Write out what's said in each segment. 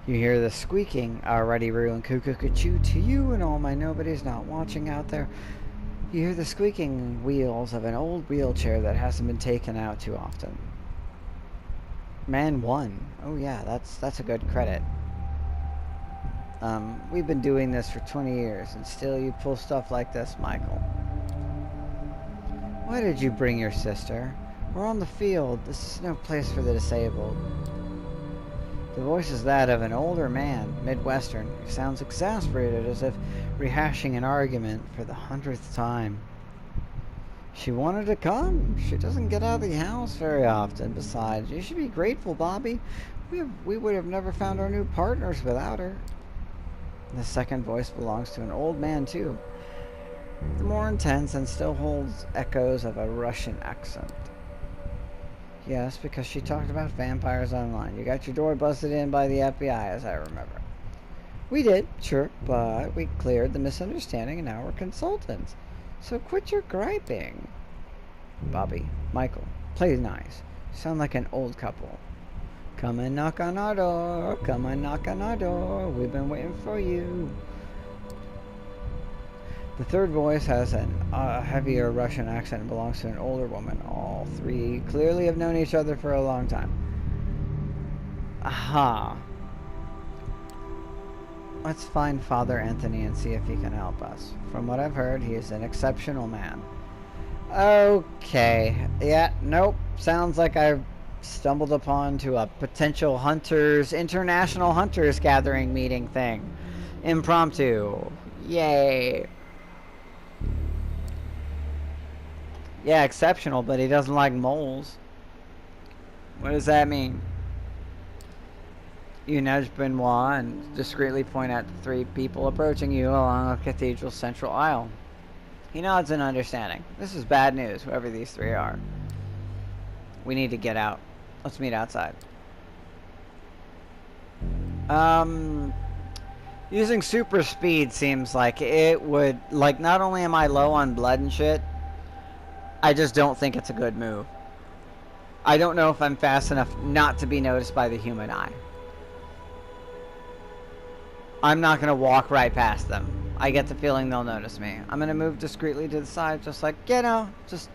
You hear the squeaking, already ruined cuckoo-ca-choo to you and all my nobodies not watching out there. You hear the squeaking wheels of an old wheelchair that hasn't been taken out too often. Man 1. Oh yeah, that's a good credit. We've been doing this for 20 years, and still you pull stuff like this, Michael. Why did you bring your sister? We're on the field. This is no place for the disabled. The voice is that of an older man, Midwestern, who sounds exasperated as if rehashing an argument for the 100th time. She wanted to come. She doesn't get out of the house very often. Besides, you should be grateful, Bobby. We would have never found our new partners without her. The second voice belongs to an old man, too. More intense and still holds echoes of a Russian accent. Yes, because she talked about vampires online. You got your door busted in by the FBI, as I remember. We did, sure, but we cleared the misunderstanding and now we're consultants. So quit your griping. Bobby, Michael, play nice. You sound like an old couple. Come and knock on our door. Come and knock on our door. We've been waiting for you. The third voice has a heavier Russian accent and belongs to an older woman. All three clearly have known each other for a long time. Aha. Let's find Father Anthony and see if he can help us. From what I've heard, he is an exceptional man. Okay. Yeah, nope. Sounds like I've stumbled upon to a potential international hunters gathering meeting thing. Impromptu. Yay. Yeah, exceptional, but he doesn't like moles. What does that mean? You nudge Benoit and discreetly point at the three people approaching you along the cathedral's central aisle. He nods in understanding. This is bad news, whoever these three are. We need to get out. Let's meet outside. Using super speed seems like it would... Like, not only am I low on blood and shit, I just don't think it's a good move. I don't know if I'm fast enough not to be noticed by the human eye. I'm not going to walk right past them. I get the feeling they'll notice me. I'm going to move discreetly to the side, just like, you know, just...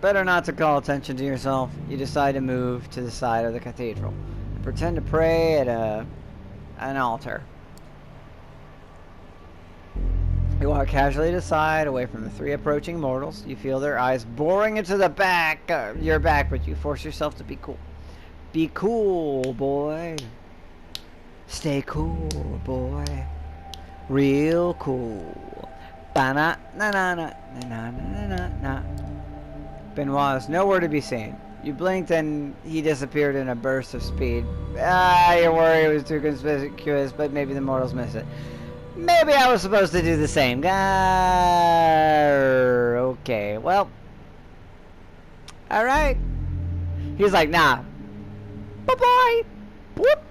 Better not to call attention to yourself. You decide to move to the side of the cathedral. And pretend to pray at an altar. You walk casually to the side, away from the three approaching mortals. You feel their eyes boring into the back, your back, but you force yourself to be cool. Be cool, boy. Stay cool, boy. Real cool. Ba-na-na-na-na-na-na-na-na. Benoit is nowhere to be seen. You blinked and he disappeared in a burst of speed. Your worry was too conspicuous, but maybe the mortals missed it. Maybe I was supposed to do the same. Okay, well. Alright. He's like, nah. Bye-bye. Whoop.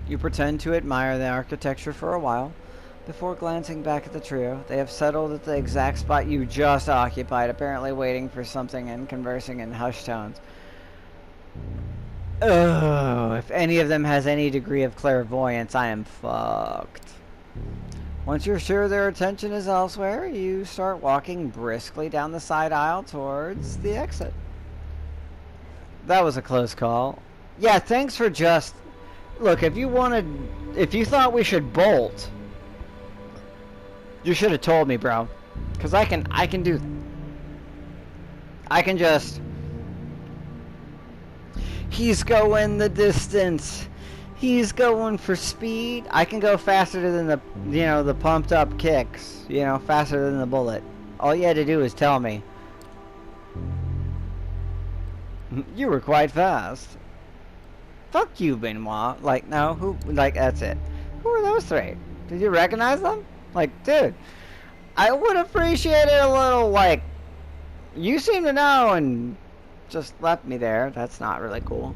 You pretend to admire the architecture for a while. Before glancing back at the trio, they have settled at the exact spot you just occupied, apparently waiting for something and conversing in hushed tones. Oh, if any of them has any degree of clairvoyance, I am fucked. Once you're sure their attention is elsewhere, you start walking briskly down the side aisle towards the exit. That was a close call. Yeah, thanks for just... Look, if you thought we should bolt, you should have told me, bro. Because I can just... He's going the distance. He's going for speed. I can go faster than the pumped up kicks. Faster than the bullet. All you had to do is tell me. You were quite fast. Fuck you, Benoit. Like, no, that's it. Who are those three? Did you recognize them? Like, dude, I would appreciate it a little, like, you seem to know and just left me there. That's not really cool.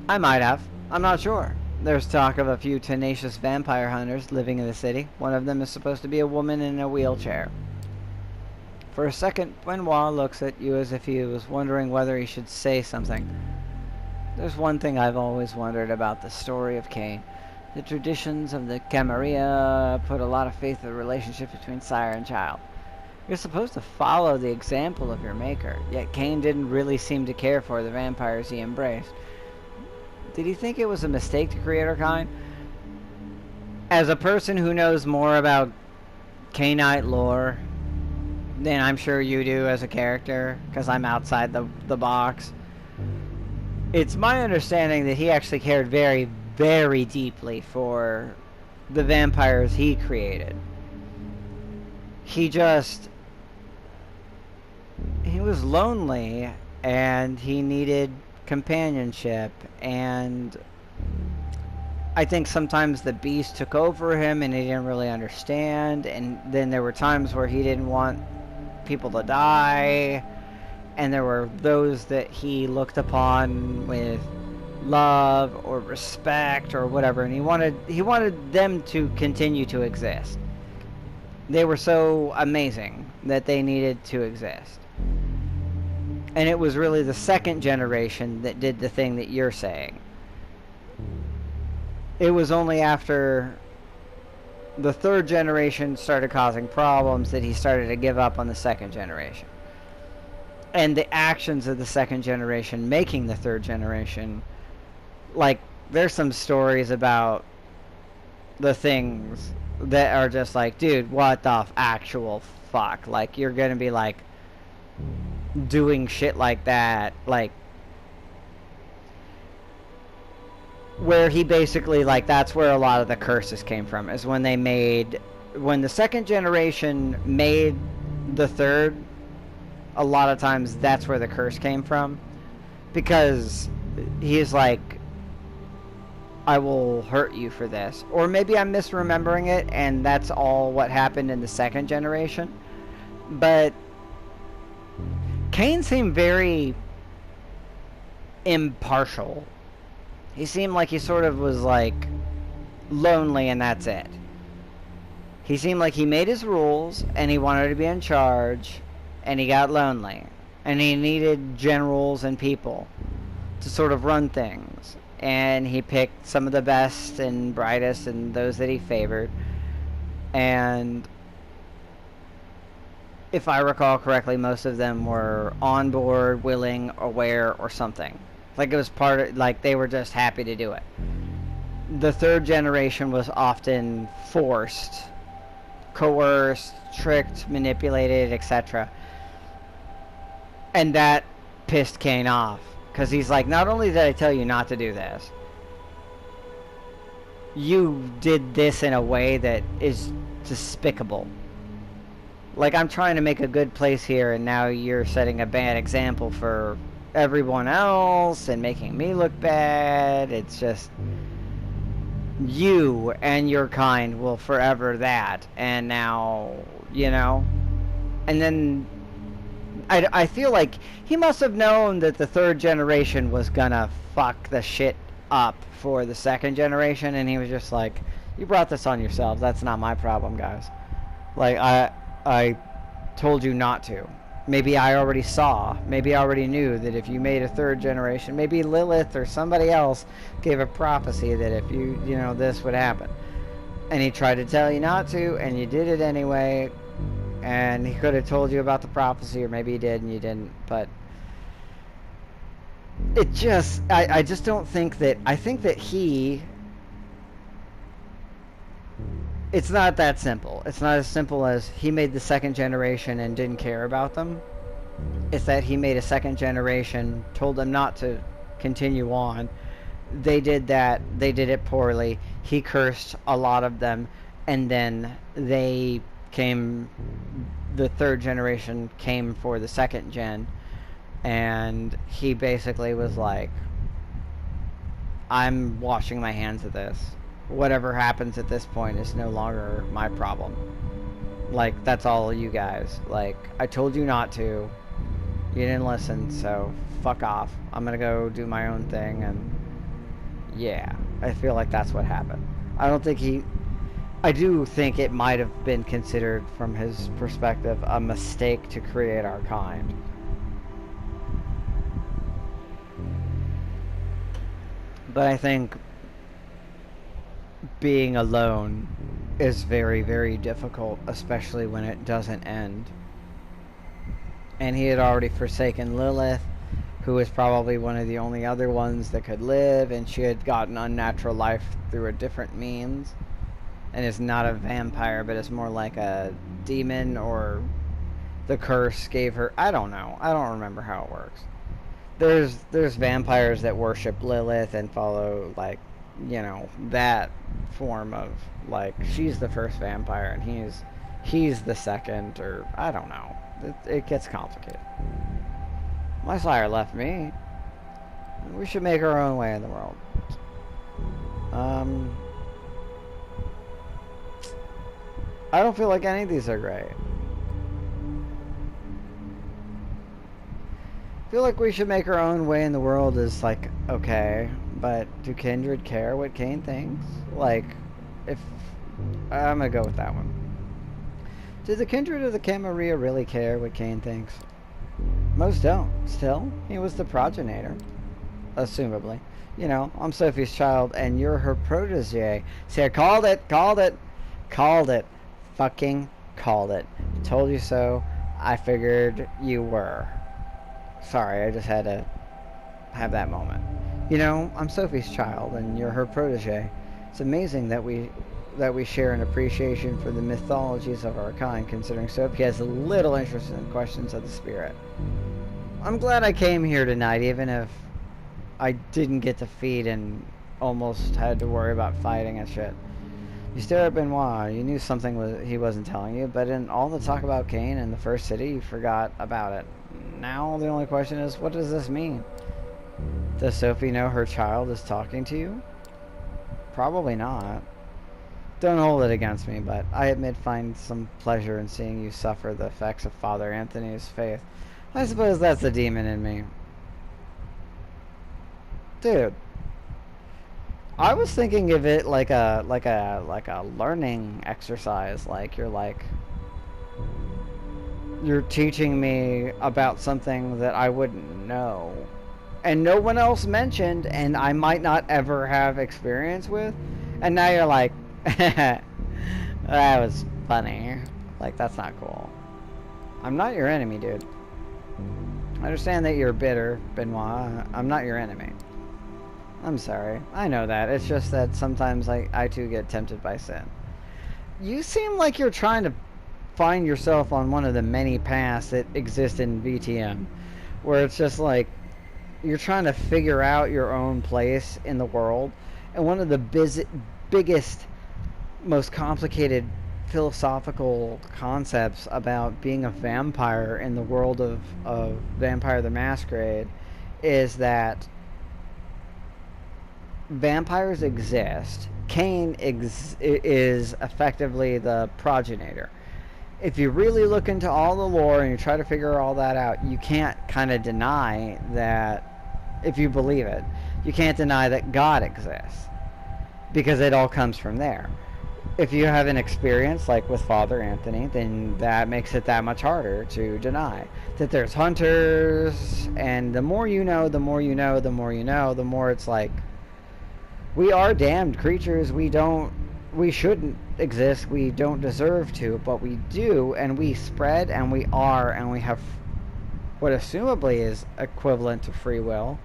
I might have. I'm not sure. There's talk of a few tenacious vampire hunters living in the city. One of them is supposed to be a woman in a wheelchair. For a second, Benoit looks at you as if he was wondering whether he should say something. There's one thing I've always wondered about the story of Cain. The traditions of the Camarilla put a lot of faith in the relationship between sire and child. You're supposed to follow the example of your maker, yet Cain didn't really seem to care for the vampires he embraced. Did he think it was a mistake to create our kind? As a person who knows more about Cainite lore than I'm sure you do as a character, because I'm outside the box, it's my understanding that he actually cared very, very deeply for the vampires he created. He was lonely, and he needed companionship, and I think sometimes the beast took over him and he didn't really understand, and then there were times where he didn't want people to die, and there were those that he looked upon with love or respect or whatever, and he wanted them to continue to exist. They were so amazing that they needed to exist. And it was really the second generation that did the thing that you're saying. It was only after the third generation started causing problems that he started to give up on the second generation. And the actions of the second generation making the third generation, like, there's some stories about the things that are just like, dude, what the actual fuck? Like, you're gonna be like doing shit like that, like, where he basically, like, that's where a lot of the curses came from, is when the second generation made the third, a lot of times that's where the curse came from, because he's like, I will hurt you for this. Or maybe I'm misremembering it and that's all what happened in the second generation. But Cain seemed very impartial. He seemed like he sort of was like lonely and that's it. He seemed like he made his rules and he wanted to be in charge and he got lonely. And he needed generals and people to sort of run things. And he picked some of the best and brightest and those that he favored. And if I recall correctly, most of them were on board, willing, aware, or something. Like, it was part of, like, they were just happy to do it. The third generation was often forced, coerced, tricked, manipulated, etc. And that pissed Cain off. Because he's like, not only did I tell you not to do this, you did this in a way that is despicable. Like, I'm trying to make a good place here, and now you're setting a bad example for everyone else and making me look bad. It's just, you and your kind will forever that. And now, you know, and then I feel like he must have known that the third generation was gonna fuck the shit up for the second generation, and he was just like, you brought this on yourselves, that's not my problem, guys. Like, I told you not to. Maybe I already saw, maybe I already knew that if you made a third generation, maybe Lilith or somebody else gave a prophecy that if you know, this would happen. And he tried to tell you not to, and you did it anyway. And he could have told you about the prophecy, or maybe he did and you didn't, but it just, I just don't think that, I think that it's not that simple. It's not as simple as he made the second generation and didn't care about them. It's that he made a second generation, told them not to continue on. They did that, they did it poorly. He cursed a lot of them, and then the third generation came for the second gen, and he basically was like, I'm washing my hands of this. Whatever happens at this point is no longer my problem. Like, that's all you guys. Like, I told you not to. You didn't listen, so fuck off. I'm gonna go do my own thing, and yeah, I feel like that's what happened. I don't think I do think it might have been considered, from his perspective, a mistake to create our kind. But I think being alone is very, very difficult, especially when it doesn't end. And he had already forsaken Lilith, who was probably one of the only other ones that could live, and she had gotten unnatural life through a different means. And is not a vampire, but it's more like a demon, or the curse gave her... I don't know. I don't remember how it works. There's vampires that worship Lilith and follow, like, you know, that form of, like, she's the first vampire and he's the second, or I don't know. It gets complicated. My sire left me. We should make our own way in the world. I don't feel like any of these are great. I feel like we should make our own way in the world is, like, okay, but do kindred care what Kane thinks? Like, if... I'm gonna go with that one. Do the kindred of the Camarilla really care what Kane thinks? Most don't. Still, he was the progenitor. Assumably. You know, I'm Sophie's child, and you're her protege. See, I called it! Called it! Called it! Fucking called it. Told you so. I figured you were. Sorry, I just had to have that moment. You know, I'm Sophie's child, and you're her protege. It's amazing that we share an appreciation for the mythologies of our kind, considering Sophie has a little interest in questions of the spirit. I'm glad I came here tonight, even if I didn't get to feed and almost had to worry about fighting and shit. You stare at Benoit. You knew something he wasn't telling you, but in all the talk about Cain and the First City, you forgot about it. Now the only question is, what does this mean? Does Sophie know her child is talking to you? Probably not. Don't hold it against me, but I admit find some pleasure in seeing you suffer the effects of Father Anthony's faith. I suppose that's the demon in me. Dude. I was thinking of it like a learning exercise. Like you're teaching me about something that I wouldn't know, and no one else mentioned, and I might not ever have experience with, and now you're like, that was funny. Like, that's not cool. I'm not your enemy, dude. I understand that you're bitter, Benoit. I'm not your enemy. I'm sorry. I know that. It's just that sometimes I too get tempted by sin. You seem like you're trying to find yourself on one of the many paths that exist in VtM, where it's just like you're trying to figure out your own place in the world, and one of the biggest, most complicated philosophical concepts about being a vampire in the world of Vampire the Masquerade is that vampires exist. Cain is effectively the progenitor. If you really look into all the lore and you try to figure all that out, you can't kind of deny that, if you believe it, you can't deny that God exists, because it all comes from there. If you have an experience like with Father Anthony, then that makes it that much harder to deny that there's hunters, and the more you know, the more you know, the more you know, the more it's like, we are damned creatures. We shouldn't exist. We don't deserve to, but we do, and we spread, and we are, and we have what assumably is equivalent to free will.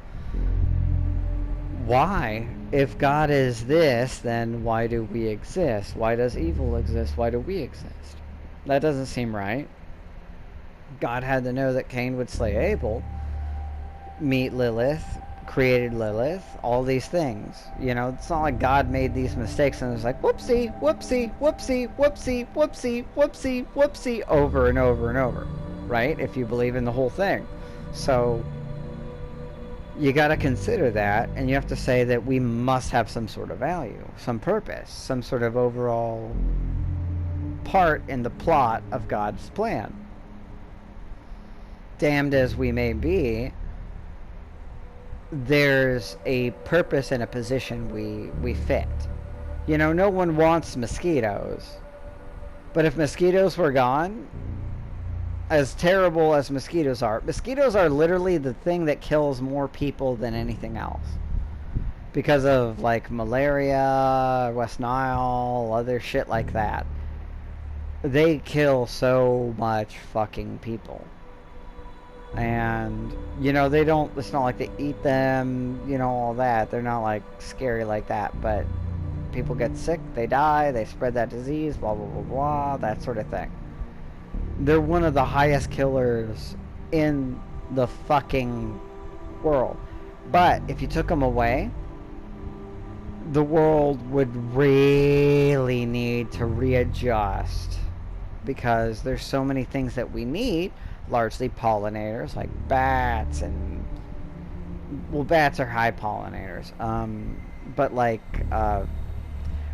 Why? If God is this, then why do we exist? Why does evil exist? Why do we exist? That doesn't seem right. God had to know that Cain would slay Abel, meet Lilith, created Lilith, all these things. You know, it's not like God made these mistakes and it was like, whoopsie, whoopsie, whoopsie, whoopsie, whoopsie, whoopsie, whoopsie, over and over and over, right? If you believe in the whole thing. So you got to consider that, and you have to say that we must have some sort of value, some purpose, some sort of overall part in the plot of God's plan. Damned as we may be, there's a purpose and a position we fit. You know, no one wants mosquitoes. But if mosquitoes were gone, as terrible as mosquitoes are literally the thing that kills more people than anything else. Because of, like, malaria, West Nile, other shit like that. They kill so much fucking people. And, you know, they don't, it's not like they eat them, you know, all that. They're not, like, scary like that. But people get sick, they die, they spread that disease, blah, blah, blah, blah, that sort of thing. They're one of the highest killers in the fucking world. But if you took them away, the world would really need to readjust. Because there's so many things that we need, largely pollinators, like bats and... Well, bats are high pollinators. But, like,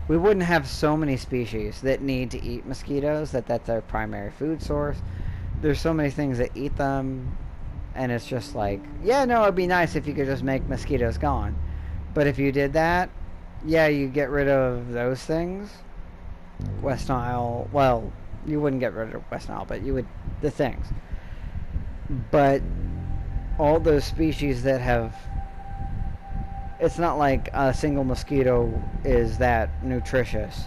we wouldn't have so many species that need to eat mosquitoes, that's their primary food source. There's so many things that eat them, and it's just like, yeah, no, it'd be nice if you could just make mosquitoes gone. But if you did that, yeah, you get rid of those things. West Nile, well, you wouldn't get rid of West Nile, but you would, the things. But all those species that have... It's not like a single mosquito is that nutritious.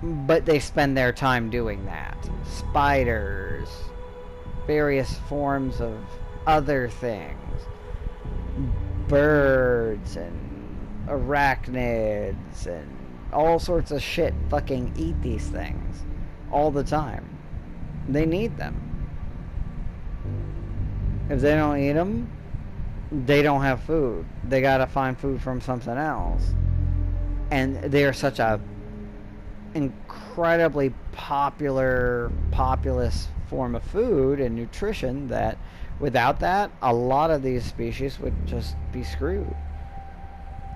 But they spend their time doing that. Spiders, various forms of other things, birds and arachnids and all sorts of shit fucking eat these things all the time. They need them. If they don't eat them, they don't have food. They gotta find food from something else. And they are such a incredibly populous form of food and nutrition that without that, a lot of these species would just be screwed.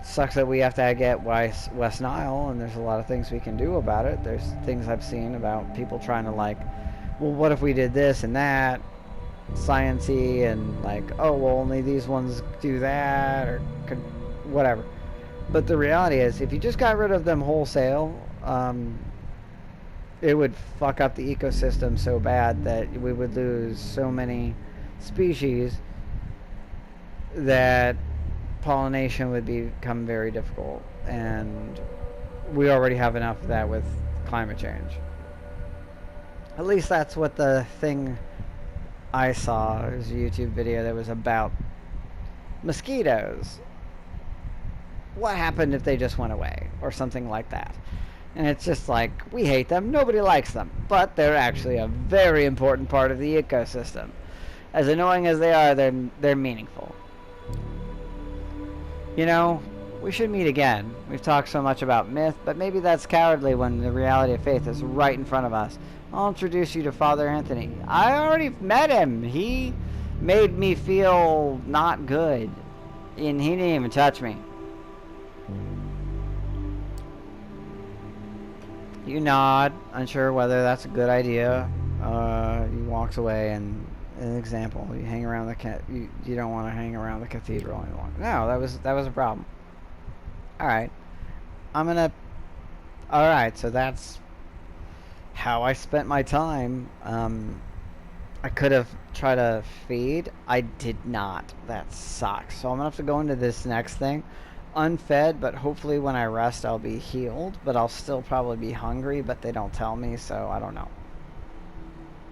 Sucks that we have to get West Nile, and there's a lot of things we can do about it. There's things I've seen about people trying to, like, well, what if we did this and that, science-y, and like, oh, well, only these ones do that, or could, whatever. But the reality is, if you just got rid of them wholesale, it would fuck up the ecosystem so bad that we would lose so many species that pollination would become very difficult. And we already have enough of that with climate change. At least that's what the thing I saw. It was a YouTube video that was about mosquitoes. What happened if they just went away? Or something like that. And it's just like, we hate them, nobody likes them. But they're actually a very important part of the ecosystem. As annoying as they are, they're meaningful. You know, we should meet again. We've talked so much about myth, but maybe that's cowardly when the reality of faith is right in front of us. I'll introduce you to Father Anthony. I already met him. He made me feel not good. And he didn't even touch me. You nod, unsure whether that's a good idea. He walks away, and an example, you hang around the you don't want to hang around the cathedral any longer. No, that was a problem. Alright. Alright, so that's how I spent my time. I could have tried to feed. I did not. That sucks. So I'm gonna have to go into this next thing. Unfed, but hopefully when I rest I'll be healed. But I'll still probably be hungry, but they don't tell me, so I don't know.